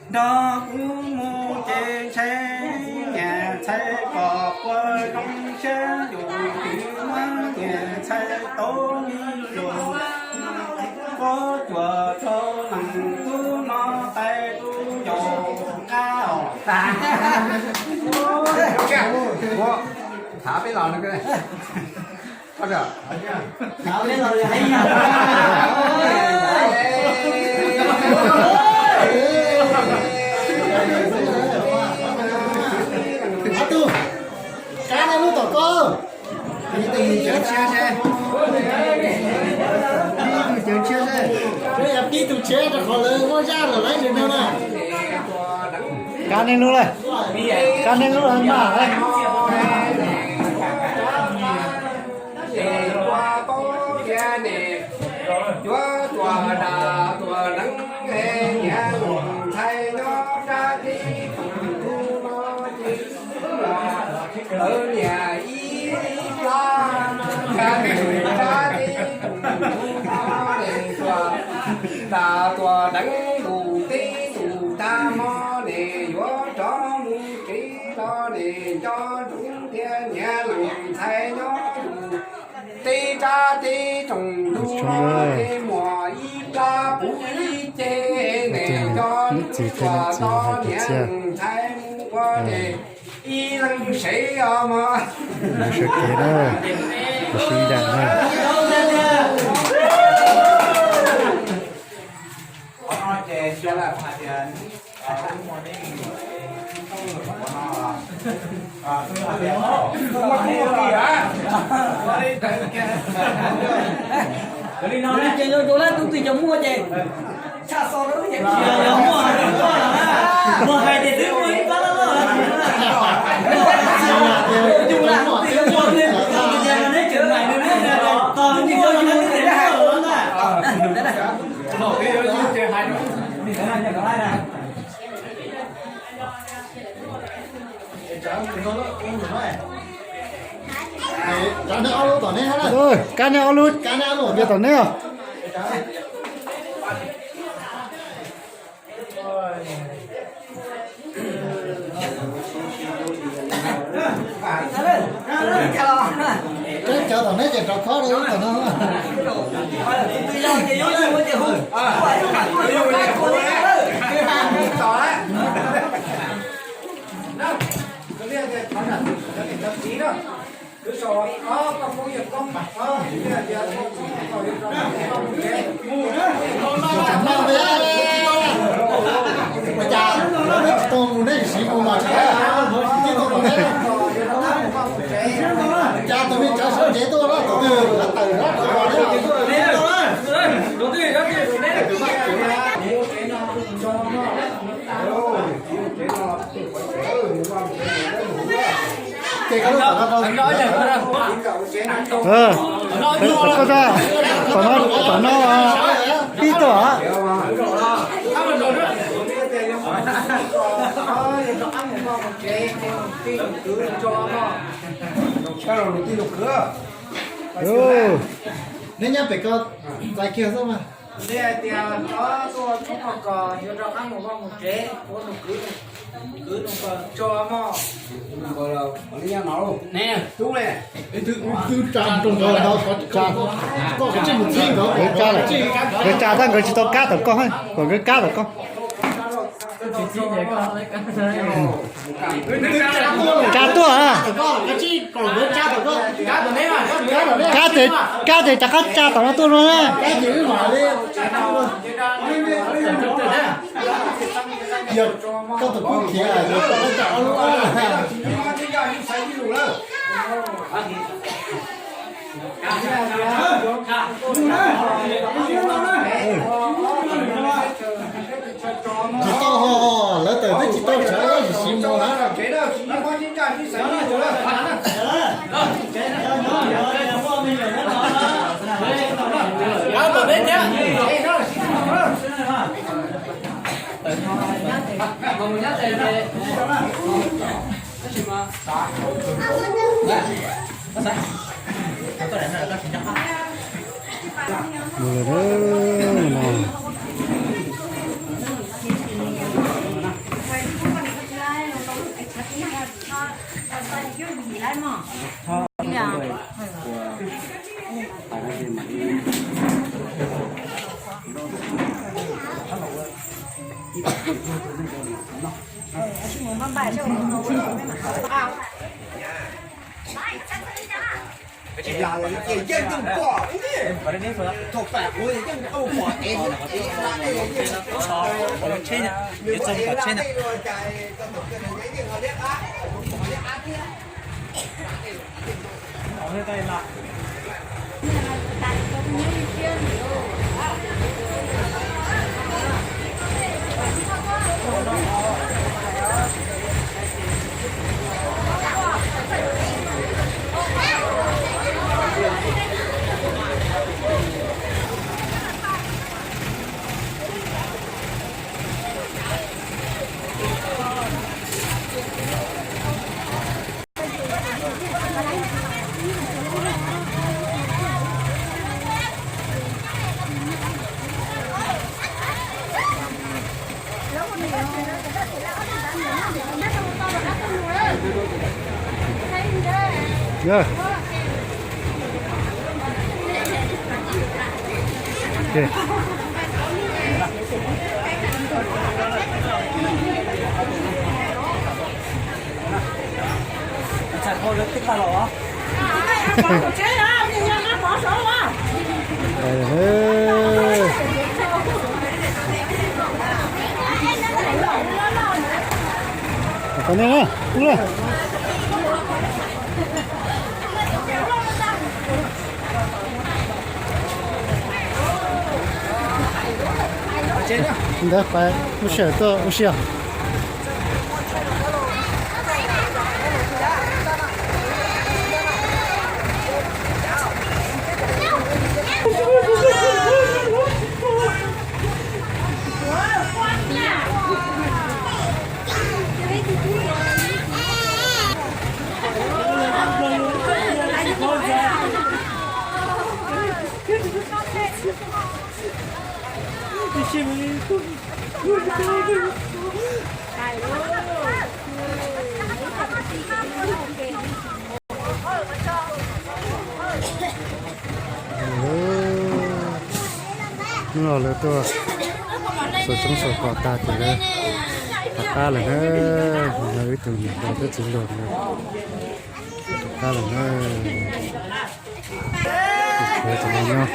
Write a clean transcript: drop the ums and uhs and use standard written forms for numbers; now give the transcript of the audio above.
đó cũng mua trên xe nhà xe có quê không xe dù kiểu má nhà xe tối rồi có chùa cho thằng cứ nó tay cứ dầu cao ta thả cái lò này cái này có được thả cái lò này hay tu cá này lúc tổ cô đi chở xe đây là đi tụt xe cho khỏi lời nó ra rồi lấy được đâu nè cá này luôn rồi cá này luôn rồi mà đây chúa tòa đà tòa nắng nghe nhà thay nó ra đi cùng nó đi ở nhà y la cha người ra đi cùng nó để tòa đà tòa nắng đủ tí đủ ta mò để chúa cho mu trí lo để cho chúng thiên nhà lòng thay nó đủ tê cha tê trồng đu tê mùa y la bù y chê nè cho tòa to nhang thay qua nè y lăng sĩ mà nó sẽ kể đó suy đạn này Đi nó đấy, chơi chỗ lên tôi tùy cho mua chơi. Cha so nó vậy. Mua hai để đứng mới có nó rồi. Chung là tùy cho mua lên. Giờ nó đấy chuyện này nữa đấy. Còn như tôi nó cái này hay hơn à. Đấy này. Nó cái đó chơi hay lắm. Đi cái này có ai này. cá này ao luôn tỏ này hả rồi cá này ao luôn cá này ao luôn bây giờ tỏ này à cái chờ tỏ này chỉ trò khó đấy tỏ nó Tùy cho chơi vô chơi chơi hùng. cứ sò có phu việc công mặt mà cha tôm này xí mù mà cha tôi biết cha sớm chế tôi đó từ từ đó cái cái đó nó nói gì đó có ra tỏ nó đi tỏ nên nhá phải có tại kia sao mà Đây thì nó có chúng mà có nhiều rau ăn một con một chế, có một cứ nó cho mà rồi là quản lý nó luôn nè chú nè cứ tràn trong đó nó có cái chân một chi đó cái cha này cái cha thằng cái chỉ to cá tập con hay còn cái cá tập con cá tua à có cái chi còn với cha tao có cáตัวนี้มา cá thì chắc cá tao nó tua luôn á cái chữ mà đi giờ có tụi con kia là giờ nó chọn luôn á chỉ to ho lỡ từ cái chỉ to chở gì xìm đâu hả cáตัวนี้nhá rồi đó Yeah. Okay. chặt thôi được tích vào lỗ Con này nữa, đúng rồi. Đấy, phải, không sợ tôi, không sợ. Nó là tôi số trong số quả ta thì đây ta là nó lấy từ những cái cái chiến lược này ta là nó để cho nó lên